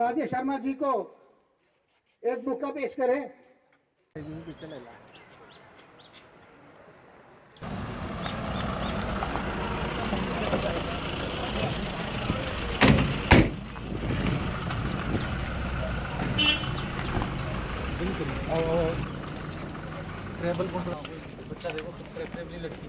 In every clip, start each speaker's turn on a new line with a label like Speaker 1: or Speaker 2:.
Speaker 1: राजेश शर्मा जी को एक बुक का पेश करें।
Speaker 2: ट्रेबल बच्चा देखो ट्रेबल लड़की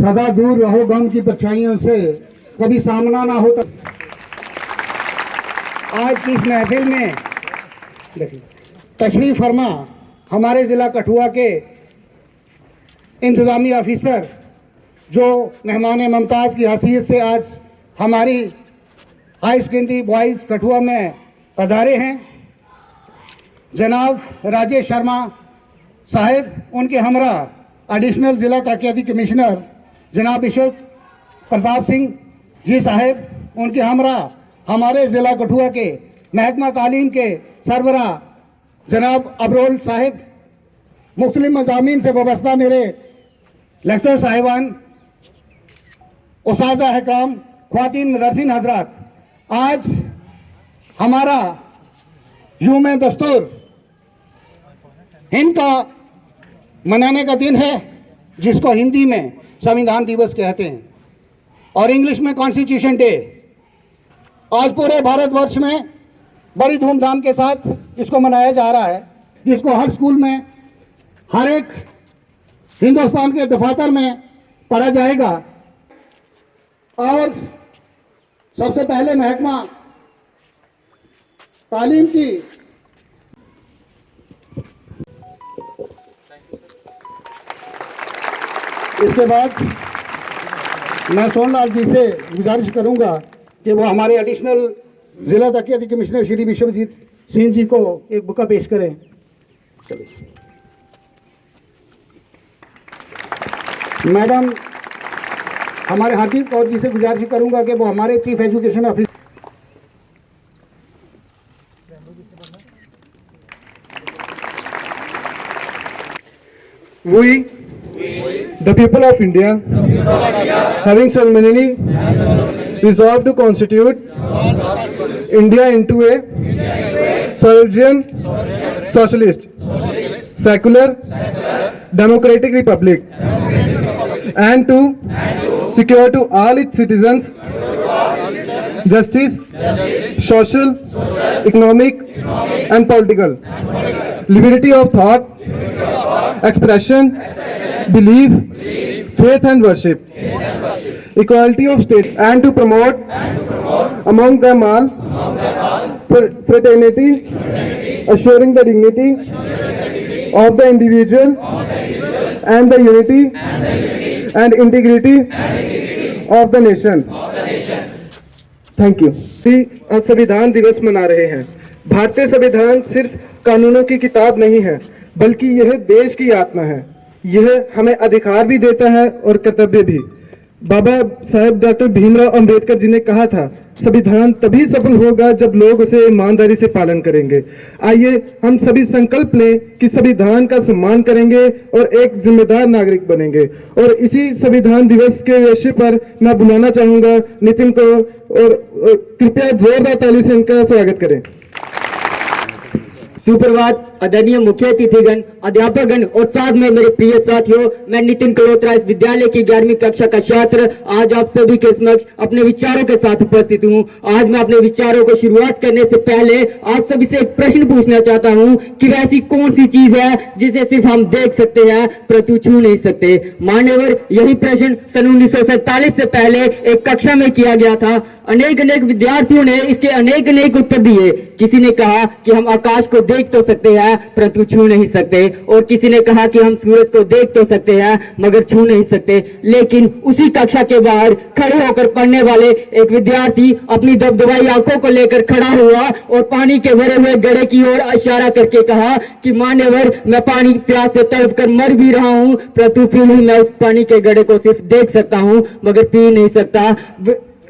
Speaker 1: सदा दूर रहो गम की परछाइयों से, कभी सामना ना हो। आज की इस महफिल में तशरीफ फरमा हमारे ज़िला कठुआ के इंतज़ामी ऑफिसर जो मेहमान मुमताज़ की हैसियत से आज हमारी हाई सेकेंडरी बॉयज़ कठुआ में पधारे हैं, जनाब राजेश शर्मा साहिब, उनके हमरा एडिशनल ज़िला तरक्याती कमिश्नर जनाब अशोक प्रताप सिंह जी साहिब, उनके हमरा हमारे ज़िला कठुआ के महकमा तालीम के सरबरा जनाब अबरोल साहिब, मुख्तलिफ मज़ामीन से वाबस्ता मेरे लेक्चर साहिबान, उस्ताज़ा हकराम, ख्वातीन मदरसीन हजरात, आज हमारा यूम दस्तूर हिंद का मनाने का दिन है, जिसको हिंदी में संविधान दिवस कहते हैं और इंग्लिश में कॉन्स्टिट्यूशन डे। आज पूरे भारतवर्ष में बड़ी धूमधाम के साथ इसको मनाया जा रहा है, जिसको हर स्कूल में, हर एक हिंदुस्तान के दफातर में पढ़ा जाएगा। और सबसे पहले महकमा तालीम की इसके बाद मैं सोनलाल जी से गुजारिश करूंगा कि वो हमारे एडिशनल जिला तरक्याती कमिश्नर श्री विश्वजीत सिंह जी को एक बुका पेश करें। मैडम हमारे हाकिम कौर जी से गुजारिश करूंगा कि वो हमारे chief education officer
Speaker 3: The people of India, having solemnly resolved to constitute India into a sovereign, socialist, secular, democratic republic, and to secure to all its citizens justice, social, economic, and political liberty of thought, expression, belief, faith and worship, equality of state, and to promote among them all fraternity, assuring the dignity of the individual and the unity and integrity of the nation. Thank you. आज संविधान दिवस मना रहे हैं। भारतीय संविधान सिर्फ कानूनों की किताब नहीं है, बल्कि यह देश की आत्मा है। यह हमें अधिकार भी देता है और कर्तव्य भी। बाबा साहेब डॉक्टर भीमराव अंबेडकर जी ने कहा था, संविधान तभी सफल होगा जब लोग उसे ईमानदारी से पालन करेंगे। आइए हम सभी संकल्प लें कि संविधान का सम्मान करेंगे और एक जिम्मेदार नागरिक बनेंगे। और इसी संविधान दिवस के विषय पर मैं बुलाना चाहूंगा नितिन को, और कृपया जोरदार ताली से इनका स्वागत करें।
Speaker 4: सुप्रभात आदरणीय मुख्य अतिथिगण, अध्यापकगण और साथ में मेरे प्रिय साथियों, मैं नितिन कलोत्रा इस विद्यालय की 11वीं कक्षा का छात्र आज आप सभी के समक्ष अपने विचारों के साथ उपस्थित हूं। आज मैं अपने विचारों को शुरुआत करने से पहले आप सभी से एक प्रश्न पूछना चाहता हूं कि वैसी कौन सी चीज है जिसे सिर्फ हम देख सकते हैं परंतु छू नहीं सकते। मान्यवर, यही प्रश्न सन 1947 से पहले एक कक्षा में किया गया था। अनेक विद्यार्थियों ने इसके अनेक उत्तर दिए। किसी ने कहा कि हम आकाश को देख तो सकते हैं परंतु छू नहीं सकते, और किसी ने कहा कि हम सूरज को देख तो सकते हैं मगर छू नहीं सकते। लेकिन उसी कक्षा के बाहर खड़े होकर पढ़ने वाले एक विद्यार्थी अपनी दबदबाई आंखों को लेकर खड़ा हुआ और पानी के भरे हुए गड्ढे की ओर इशारा करके कहा कि मान्यवर, मैं पानी प्यास से तड़प कर मर भी रहा हूं परंतु फिर भी मैं उस पानी के गड्ढे को सिर्फ देख सकता हूं मगर पी नहीं सकता।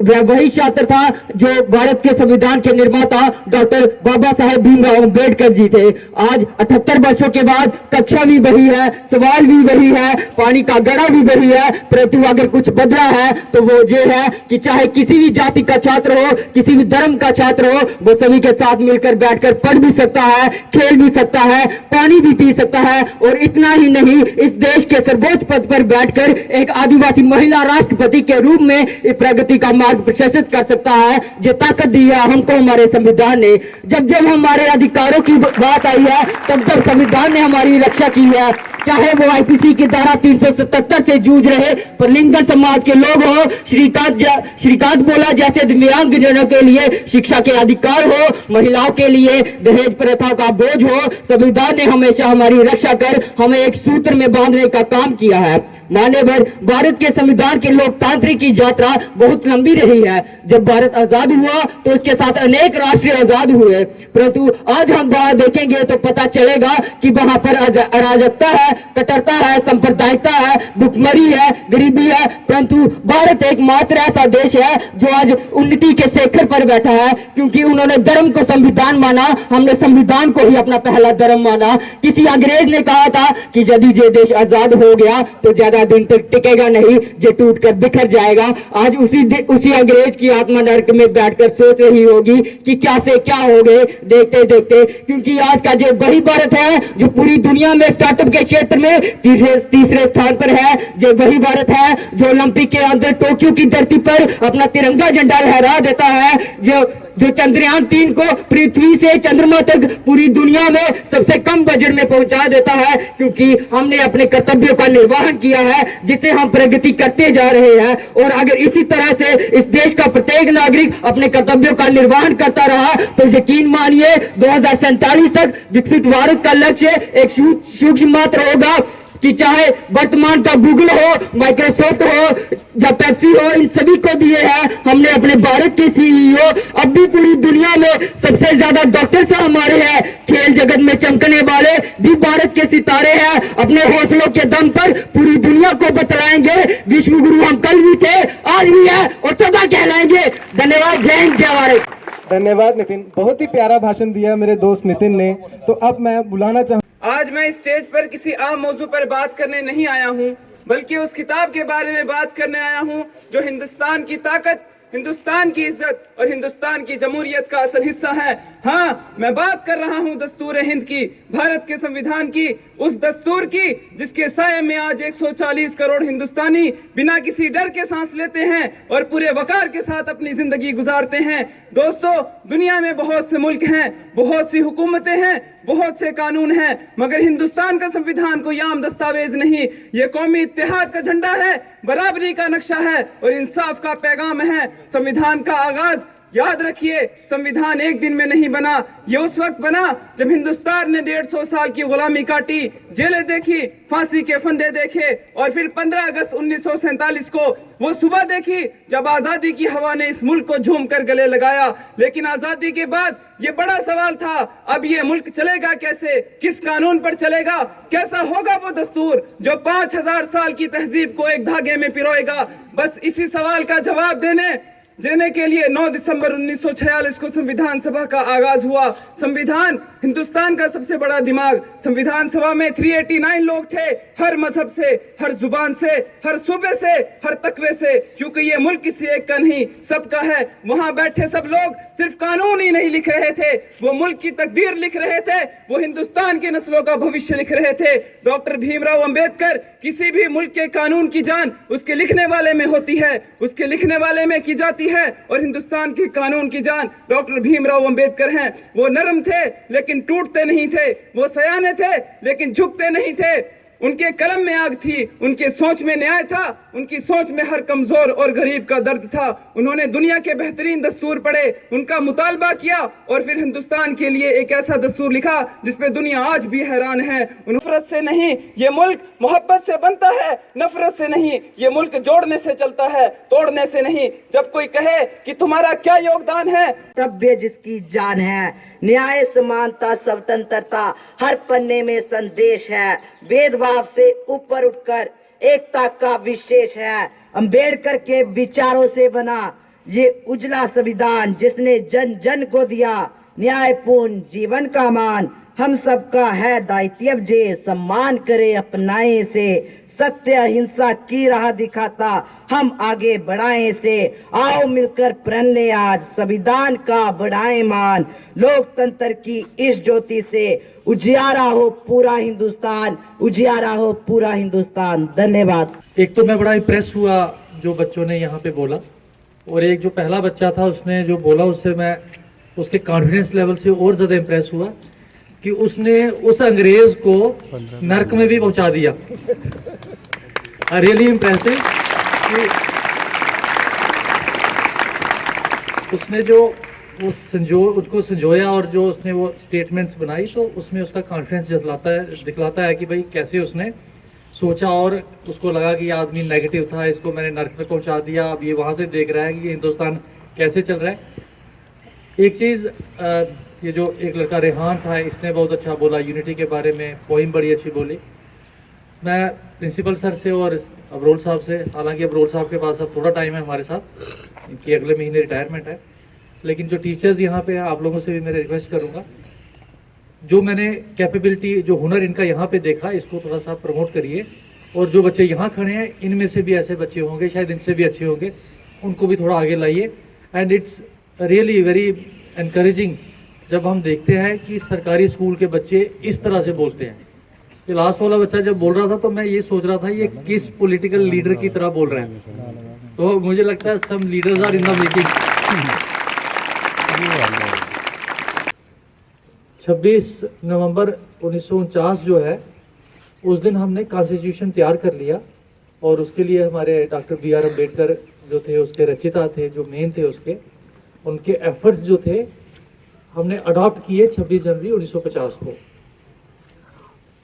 Speaker 4: वह वही छात्र था जो भारत के संविधान के निर्माता डॉक्टर बाबा साहेब भीमराव अम्बेडकर जी थे। आज 78 वर्षों के बाद कक्षा भी वही है, सवाल भी वही है, पानी का गड़ा भी वही है, परंतु अगर कुछ बदला है तो वो ये है कि चाहे किसी भी जाति का छात्र हो, किसी भी धर्म का छात्र हो, वो सभी के साथ मिलकर बैठकर पढ़ भी सकता है, खेल भी सकता है, पानी भी पी सकता है, और इतना ही नहीं, इस देश के सर्वोच्च पद पर बैठकर एक आदिवासी महिला राष्ट्रपति के रूप में इस प्रगति का मार्ग प्रशस्त कर सकता है। जो ताकत दी है हमको हमारे संविधान ने। जब जब हमारे अधिकारों की बात आई है तब तब संविधान ने हमारी रक्षा की है। चाहे वो आईपीसी की धारा 377 से जूझ रहे पर लिंगन समाज के लोग हो, श्रीकांत बोला जैसे दिव्यांग जनों के लिए शिक्षा के अधिकार हो, महिलाओं के लिए दहेज प्रथा का बोझ हो, संविधान ने हमेशा हमारी रक्षा कर हमें एक सूत्र में बांधने का काम किया है। मान्यवर, भारत के संविधान की लोकतांत्रिक की यात्रा बहुत लंबी रही है। जब भारत आजाद हुआ तो उसके साथ अनेक राष्ट्र आजाद हुए, परंतु आज हम वहां देखेंगे तो पता चलेगा कि वहां पर अराजकता है, कट्टरता है, सांप्रदायिकता है, भुखमरी है, गरीबी है, परंतु भारत एकमात्र ऐसा देश है जो आज उन्नति के शिखर पर बैठा है, क्योंकि उन्होंने धर्म को संविधान माना, हमने संविधान को ही अपना पहला धर्म माना। किसी अंग्रेज ने कहा था कि यदि ये देश आजाद हो गया तो ज्यादा दिन तक टिकेगा नहीं, ये टूटकर बिखर जाएगा। आज उसी अंग्रेज की आत्मा नरक में बैठकर सोच रही होगी कि क्या से क्या हो गए देखते देखते, क्योंकि आज का जो वही भारत है जो पूरी दुनिया में स्टार्टअप के क्षेत्र में तीसरे स्थान पर है। जो वही भारत है जो ओलंपिक के अंदर टोक्यो की धरती पर अपना तिरंगा झंडा लहरा देता है, जो चंद्रयान 3 को पृथ्वी से चंद्रमा तक पूरी दुनिया में सबसे कम बजट में पहुंचा देता है, क्योंकि हमने अपने कर्तव्यों का निर्वहन किया है जिससे हम प्रगति करते जा रहे हैं। और अगर इसी तरह से इस देश का प्रत्येक नागरिक अपने कर्तव्यों का निर्वहन करता रहा तो यकीन मानिए 2047 तक विकसित भारत का लक्ष्य एक सूक्ष्म मात्र होगा कि चाहे वर्तमान का गूगल हो, माइक्रोसॉफ्ट हो या पेप्सी हो, इन सभी को दिए हैं हमने अपने भारत के सीईओ। अब भी पूरी दुनिया में सबसे ज्यादा डॉक्टर हमारे हैं, खेल जगत में चमकने वाले भी भारत के सितारे हैं। अपने हौसलों के दम पर पूरी दुनिया को बतलाएंगे विश्व गुरु हम कल भी थे, आज भी है और सदा कहलाएंगे। धन्यवाद। जय हिंद, जय भारत।
Speaker 3: धन्यवाद नितिन, बहुत ही प्यारा भाषण दिया मेरे दोस्त नितिन ने। तो अब मैं बुलाना चाहूँ,
Speaker 5: आज मैं इस स्टेज पर किसी आम मौजू पर बात करने नहीं आया हूँ, बल्कि उस किताब के बारे में बात करने आया हूँ जो हिंदुस्तान की ताकत, हिंदुस्तान की इज्जत और हिंदुस्तान की जमहूरियत का असल हिस्सा है। हाँ, मैं बात कर रहा हूँ दस्तूर हिंद की, भारत के संविधान की, उस दस्तूर की जिसके साये में आज 140 करोड़ हिंदुस्तानी बिना किसी डर के सांस लेते हैं और पूरे वकार के साथ अपनी जिंदगी गुजारते हैं। दोस्तों, दुनिया में बहुत से मुल्क हैं, बहुत सी हुकूमतें हैं, बहुत से कानून हैं, मगर हिंदुस्तान का संविधान कोई आम दस्तावेज नहीं। ये कौमी इत्तेहाद का झंडा है, बराबरी का नक्शा है और इंसाफ का पैगाम है। संविधान का आगाज याद रखिए, संविधान एक दिन में नहीं बना, ये उस वक्त बना जब हिंदुस्तान ने 150 साल की गुलामी काटी, जेलें देखी, फांसी के फंदे देखे और फिर 15 अगस्त 1947 को वो सुबह देखी जब आजादी की हवा ने इस मुल्क को झूम कर गले लगाया। लेकिन आजादी के बाद ये बड़ा सवाल था, अब ये मुल्क चलेगा कैसे, किस कानून पर चलेगा, कैसा होगा वो दस्तूर जो 5000 साल की तहजीब को एक धागे में पिरोएगा। बस इसी सवाल का जवाब देने के लिए 9 दिसंबर 1946 को संविधान सभा का आगाज हुआ। संविधान हिंदुस्तान का सबसे बड़ा दिमाग। संविधान सभा में 389 लोग थे, हर मजहब से, हर जुबान से, हर सूबे से, हर तकवे से, क्योंकि ये मुल्क किसी एक का नहीं सबका है। वहां बैठे सब लोग सिर्फ कानून ही नहीं लिख रहे थे, वो मुल्क की तकदीर लिख रहे थे, वो हिंदुस्तान की नस्लों का भविष्य लिख रहे थे। डॉक्टर भीमराव अंबेडकर, किसी भी मुल्क के कानून की जान उसके लिखने वाले में होती है, उसके लिखने वाले में की जाती है, और हिंदुस्तान के कानून की जान डॉक्टर भीमराव अंबेडकर हैं। वो नरम थे लेकिन टूटते नहीं थे, वो सयाने थे लेकिन झुकते नहीं थे। उनके कलम में आग थी, उनके सोच में न्याय था, उनकी सोच में हर कमजोर और गरीब का दर्द था। उन्होंने दुनिया के बेहतरीन दस्तूर पढ़े, उनका मुतालबा किया और फिर हिंदुस्तान के लिए एक ऐसा दस्तूर लिखा जिस पे दुनिया आज भी हैरान है। नफरत से नहीं ये मुल्क मोहब्बत से बनता है, नफरत से नहीं ये मुल्क जोड़ने से चलता है, तोड़ने से नहीं। जब कोई कहे कि तुम्हारा क्या योगदान है,
Speaker 6: कर्तव्य जिसकी जान है, न्याय समानता स्वतंत्रता हर पन्ने में संदेश है, भेदभाव से ऊपर उठकर एकता का विशेष है। अंबेडकर के विचारों से बना ये उजला संविधान जिसने जन जन को दिया न्यायपूर्ण जीवन का मान। हम सबका है दायित्व जे सम्मान करे अपनाए से, सत्य अहिंसा की राह दिखाता हम आगे बढ़ाए से। आओ मिलकर प्रण ले आज संविधान का बढ़ाए मान, लोकतंत्र की इस ज्योति से उजियारा हो पूरा हिंदुस्तान, उजियारा हो पूरा हिंदुस्तान। धन्यवाद।
Speaker 2: एक तो मैं बड़ा इम्प्रेस हुआ जो बच्चों ने यहाँ पे बोला, और एक जो पहला बच्चा था उसने जो बोला उससे मैं उसके कॉन्फिडेंस लेवल से और ज़्यादा इम्प्रेस हुआ कि उसने उस अंग्रेज को नरक में भी पहुंचा दिया। रियली इम्प्रेसिव कि उसने जो उसको संजोया और जो उसने वो स्टेटमेंट्स बनाई, तो उसमें उसका कॉन्फिडेंस दिखलाता है कि भाई कैसे उसने सोचा और उसको लगा कि ये आदमी नेगेटिव था, इसको मैंने नर्क में पहुंचा दिया, अब ये वहाँ से देख रहा है कि ये हिंदुस्तान कैसे चल रहा है। एक चीज़ ये जो एक लड़का रेहान था, इसने बहुत अच्छा बोला यूनिटी के बारे में, पोइम बड़ी अच्छी बोली। मैं प्रिंसिपल सर से और अबरोल साहब से, हालांकि अबरोल साहब के पास अब थोड़ा टाइम है हमारे साथ, इनकी अगले महीने रिटायरमेंट है, लेकिन जो टीचर्स यहाँ पे हैं आप लोगों से भी मैं रिक्वेस्ट करूँगा, जो मैंने कैपेबिलिटी जो हुनर इनका यहाँ पे देखा इसको थोड़ा सा प्रमोट करिए, और जो बच्चे यहाँ खड़े हैं इनमें से भी ऐसे बच्चे होंगे, शायद इनसे भी अच्छे होंगे, उनको भी थोड़ा आगे लाइए। And it's really very encouraging जब हम देखते हैं कि सरकारी स्कूल के बच्चे इस तरह से बोलते हैं। ये लास्ट वाला बच्चा जब बोल रहा था तो मैं ये सोच रहा था ये किस पॉलिटिकल लीडर की तरह बोल रहे हैं, तो मुझे लगता है some leaders are in the making. 26 नवंबर 1949 जो है उस दिन हमने कॉन्स्टिट्यूशन तैयार कर लिया, और उसके लिए हमारे डॉक्टर BR अम्बेडकर जो थे उसके रचिता थे, जो मेन थे उसके, उनके एफर्ट्स जो थे हमने अडॉप्ट किए 26 जनवरी 1950 को।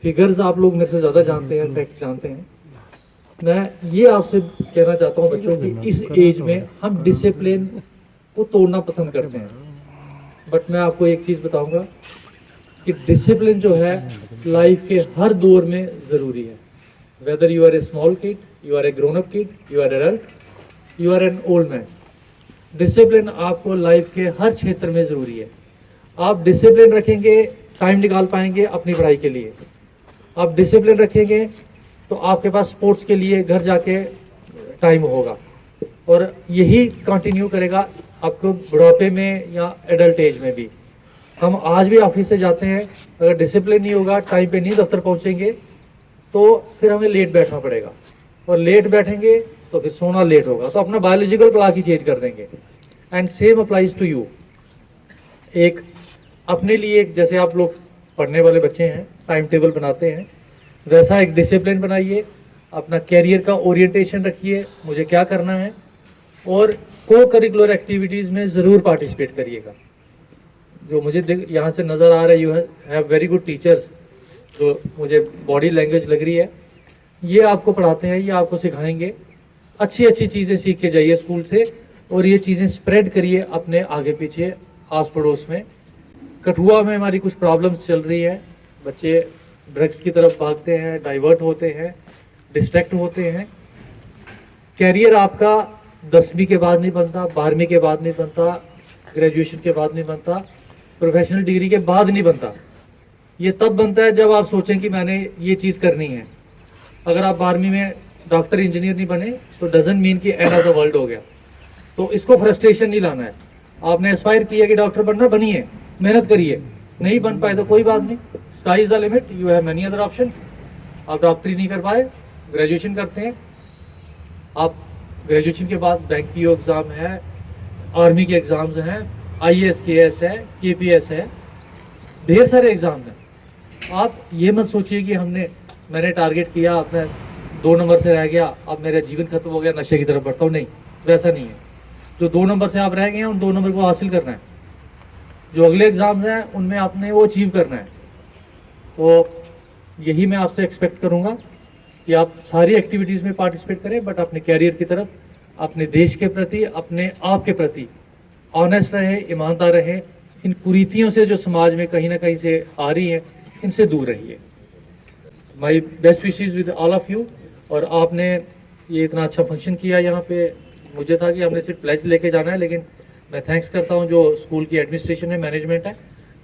Speaker 2: फिगर्स आप लोग मेरे से ज़्यादा जानते हैं, फैक्ट जानते हैं। मैं ये आपसे कहना चाहता हूँ बच्चों कि इस एज में हम डिसिप्लिन को तोड़ना पसंद करते हैं, बट मैं आपको एक चीज़ बताऊंगा कि डिसिप्लिन जो है लाइफ के हर दौर में ज़रूरी है। Whether you are a small kid, you are a grown up kid, you are adult, you are an old man, discipline आपको लाइफ के हर क्षेत्र में ज़रूरी है। आप डिसिप्लिन रखेंगे, टाइम निकाल पाएंगे अपनी पढ़ाई के लिए। आप डिसिप्लिन रखेंगे तो आपके पास स्पोर्ट्स के लिए घर जाके टाइम होगा, और यही कंटिन्यू करेगा आपको बुढ़ापे में या एडल्ट एज में भी। हम आज भी ऑफिस से जाते हैं, अगर डिसिप्लिन नहीं होगा, टाइम पे नहीं दफ्तर पहुंचेंगे, तो फिर हमें लेट बैठना पड़ेगा, और लेट बैठेंगे तो फिर सोना लेट होगा, तो अपना बायोलॉजिकल क्लॉक ही चेंज कर देंगे। And same applies to you. एक अपने लिए, जैसे आप लोग पढ़ने वाले बच्चे हैं, टाइम टेबल बनाते हैं, वैसा एक डिसिप्लिन बनाइए, अपना कैरियर का ओरिएंटेशन रखिए, मुझे क्या करना है, और को करिकुलर एक्टिविटीज़ में ज़रूर पार्टिसिपेट करिएगा। जो मुझे यहाँ से नज़र आ रहा है, you have very good teachers, जो मुझे बॉडी लैंग्वेज लग रही है, ये आपको पढ़ाते हैं, ये आपको सिखाएंगे। अच्छी अच्छी चीज़ें सीख के जाइए स्कूल से, और ये चीज़ें स्प्रेड करिए अपने आगे पीछे आस पड़ोस में। कठुआ में हमारी कुछ प्रॉब्लम्स चल रही है, बच्चे ड्रग्स की तरफ भागते हैं, डाइवर्ट होते हैं, डिस्ट्रैक्ट होते हैं। कैरियर आपका 10वीं के बाद नहीं बनता, 12वीं के बाद नहीं बनता, ग्रेजुएशन के बाद नहीं बनता, प्रोफेशनल डिग्री के बाद नहीं बनता। ये तब बनता है जब आप सोचें कि मैंने ये चीज़ करनी है। अगर आप 12वीं में डॉक्टर इंजीनियर नहीं बने तो डजंट मीन कि एंड ऑफ द वर्ल्ड हो गया। तो इसको फ्रस्ट्रेशन नहीं लाना है। आपने एस्पायर किया कि डॉक्टर बनना, बनिए, मेहनत करिए, नहीं बन पाए तो कोई बात नहीं, sky is the limit, you have many other options. आप डॉक्टरी नहीं कर पाए, ग्रेजुएशन करते हैं, आप ग्रेजुएशन के बाद बैंक PO एग्ज़ाम है, आर्मी के एग्ज़ाम्स हैं, IAS KS है, KPS है, ढेर सारे एग्ज़ाम हैं। आप ये मत सोचिए कि मैंने टारगेट किया, अब मैं 2 नंबर से रह गया, अब मेरा जीवन खत्म हो गया, नशे की तरफ बढ़ता हूँ। नहीं, वैसा नहीं है। जो 2 नंबर से आप रह गए हैं उन 2 नंबर को हासिल करना है। जो अगले एग्ज़ाम्स हैं उनमें आपने वो अचीव करना है। तो यही मैं आपसे एक्सपेक्ट करूँगा कि आप सारी एक्टिविटीज़ में पार्टिसिपेट करें, बट अपने कैरियर की तरफ, अपने देश के प्रति, अपने आप के प्रति ऑनेस्ट रहे, ईमानदार रहे। इन कुरीतियों से जो समाज में कहीं ना कहीं से आ रही हैं, इनसे दूर रहिए। My best wishes with all of you. और आपने ये इतना अच्छा फंक्शन किया यहाँ पे, मुझे था कि हमने सिर्फ प्लेज लेके जाना है, लेकिन मैं थैंक्स करता हूँ जो स्कूल की एडमिनिस्ट्रेशन है, मैनेजमेंट है,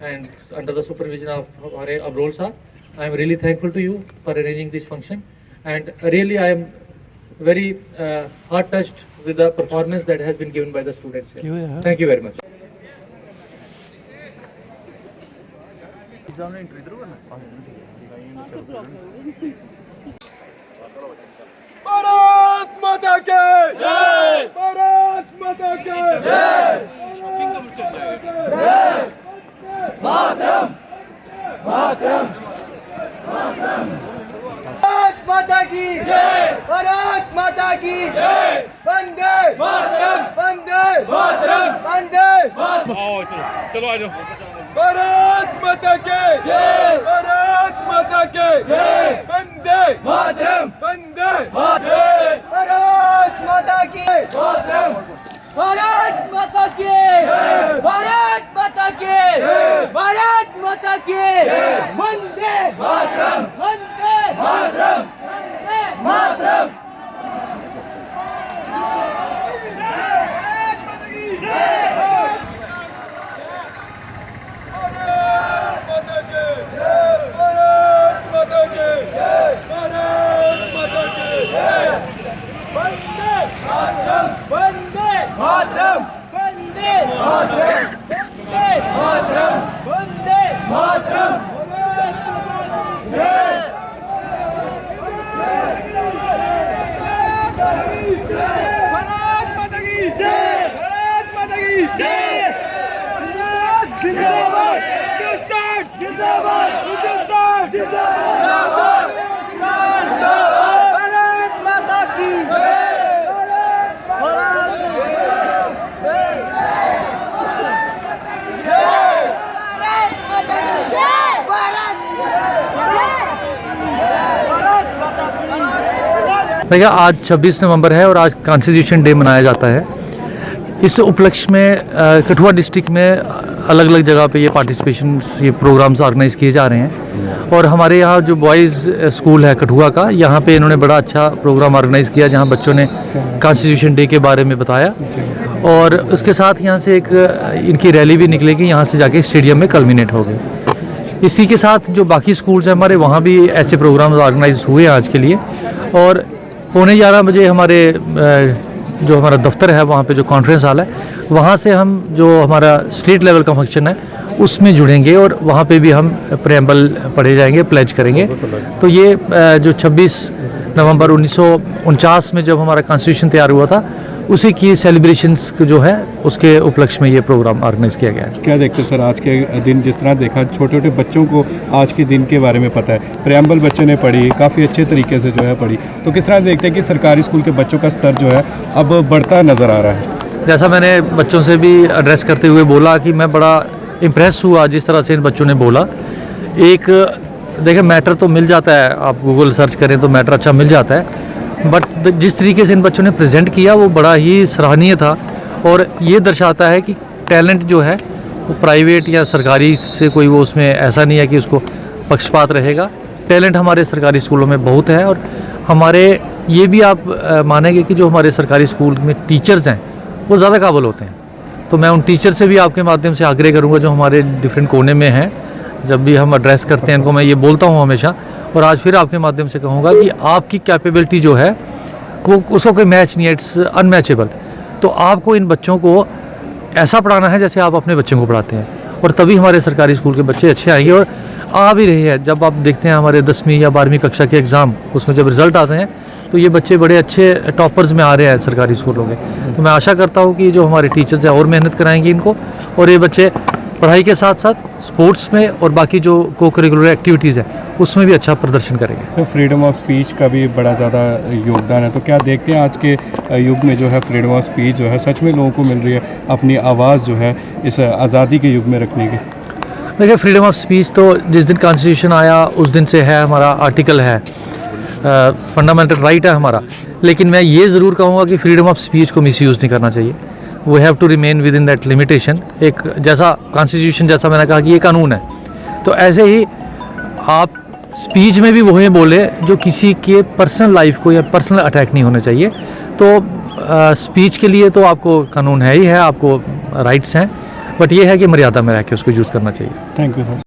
Speaker 2: and under the supervision of हमारे अब्रोल साहब. I am really thankful to you for arranging this function, and really I am very heart touched with the performance that has been given by the students here. Thank you very much.
Speaker 7: Bharat माता की जय, भारत माता की जय, मातरम मातरम भारत माता की जय, भारत माता की जय, वंदे मातरम, वंदे मातरम, वंदे चलो आ जाओ. भारत माता की जय, भारत माता की जय, वंदे मातरम, वंदे मातरम, भारत माता की मातरम, भारत माता की जय, भारत माता की जय, भारत माता की जय, वंदे मातरम, वंदे मातरम, वंदे मातरम.
Speaker 2: भैया आज 26 नवंबर है और आज कॉन्स्टिट्यूशन डे मनाया जाता है. इस उपलक्ष्य में कठुआ डिस्ट्रिक्ट में अलग अलग जगह पे ये पार्टिसिपेशन, ये प्रोग्राम्स ऑर्गेनाइज किए जा रहे हैं. और हमारे यहाँ जो बॉयज़ स्कूल है कठुआ का, यहाँ पे इन्होंने बड़ा अच्छा प्रोग्राम ऑर्गेनाइज किया जहाँ बच्चों ने कॉन्स्टिट्यूशन डे के बारे में बताया. और उसके साथ यहाँ से एक इनकी रैली भी निकलेगी, यहाँ से जाके स्टेडियम में कल्मिनेट होगी. इसी के साथ जो बाकी स्कूल्स हैं हमारे, वहाँ भी ऐसे प्रोग्राम्स ऑर्गेनाइज हुए हैं आज के लिए. और 11:15 बजे हमारे जो हमारा दफ्तर है वहाँ पे जो कॉन्फ्रेंस हॉल है, वहाँ से हम जो हमारा स्टेट लेवल का फंक्शन है उसमें जुड़ेंगे और वहाँ पे भी हम प्रेम्बल पढ़े जाएंगे, प्लेज करेंगे. तो ये जो 26 नवंबर 1949 में जब हमारा कॉन्स्टिट्यूशन तैयार हुआ था, उसी की सेलिब्रेशंस जो है उसके उपलक्ष्य में ये प्रोग्राम ऑर्गेनाइज किया गया है.
Speaker 8: क्या देखते हैं सर आज के दिन, जिस तरह देखा छोटे छोटे बच्चों को आज के दिन के बारे में पता है, प्रेम्बल बच्चे ने पढ़ी, काफ़ी अच्छे तरीके से जो है पढ़ी, तो किस तरह देखते हैं कि सरकारी स्कूल के बच्चों का स्तर जो है अब बढ़ता नज़र आ रहा है?
Speaker 2: जैसा मैंने बच्चों से भी एड्रेस करते हुए बोला कि मैं बड़ा इम्प्रेस हुआ जिस तरह से इन बच्चों ने बोला. एक देखिए मैटर तो मिल जाता है, आप गूगल सर्च करें तो मैटर अच्छा मिल जाता है, बट जिस तरीके से इन बच्चों ने प्रेजेंट किया वो बड़ा ही सराहनीय था. और ये दर्शाता है कि टैलेंट जो है वो प्राइवेट या सरकारी से कोई वो उसमें ऐसा नहीं है कि उसको पक्षपात रहेगा. टैलेंट हमारे सरकारी स्कूलों में बहुत है. और हमारे ये भी आप मानेंगे कि जो हमारे सरकारी स्कूल में टीचर्स हैं वो ज़्यादा काबिल होते हैं. तो मैं उन टीचर से भी आपके माध्यम से आग्रह करूँगा जो हमारे डिफरेंट कोने में हैं, जब भी हम एड्रेस करते हैं इनको मैं ये बोलता हूँ हमेशा, और आज फिर आपके माध्यम से कहूँगा कि आपकी कैपेबिलिटी जो है वो उसका कोई मैच नहीं है, इट्स अनमैचेबल. तो आपको इन बच्चों को ऐसा पढ़ाना है जैसे आप अपने बच्चों को पढ़ाते हैं, और तभी हमारे सरकारी स्कूल के बच्चे अच्छे आएंगे. और आ भी रहे हैं. जब आप देखते हैं हमारे 10वीं या 12वीं कक्षा के एग्ज़ाम, उसमें जब रिज़ल्ट आते हैं तो ये बच्चे बड़े अच्छे टॉपर्स में आ रहे हैं सरकारी स्कूलों के. तो मैं आशा करता हूँ कि जो हमारे टीचर्स हैं और मेहनत कराएंगे इनको, और ये बच्चे पढ़ाई के साथ साथ स्पोर्ट्स में और बाकी जो को करिकुलर एक्टिविटीज़ है उसमें भी अच्छा प्रदर्शन करेंगे.
Speaker 8: सर फ्रीडम ऑफ स्पीच का भी बड़ा ज़्यादा योगदान है, तो क्या देखते हैं आज के युग में जो है फ्रीडम ऑफ स्पीच जो है सच में लोगों को मिल रही है अपनी आवाज़ जो है इस आज़ादी के युग में रखने की?
Speaker 2: देखिए फ्रीडम ऑफ स्पीच तो जिस दिन कॉन्स्टिट्यूशन आया उस दिन से है, हमारा आर्टिकल है, फंडामेंटल राइट है हमारा. लेकिन मैं ये ज़रूर कहूँगा कि फ्रीडम ऑफ स्पीच को मिसयूज़ नहीं करना चाहिए. We have to remain within that limitation. एक जैसा कॉन्स्टिट्यूशन, जैसा मैंने कहा कि ये कानून है, तो ऐसे ही आप स्पीच में भी वही बोले जो किसी के पर्सनल लाइफ को या पर्सनल अटैक नहीं होना चाहिए. तो स्पीच के लिए तो आपको कानून है ही है, आपको राइट्स हैं, बट ये है कि मर्यादा में रह के उसको यूज़ करना चाहिए।
Speaker 8: Thank you sir.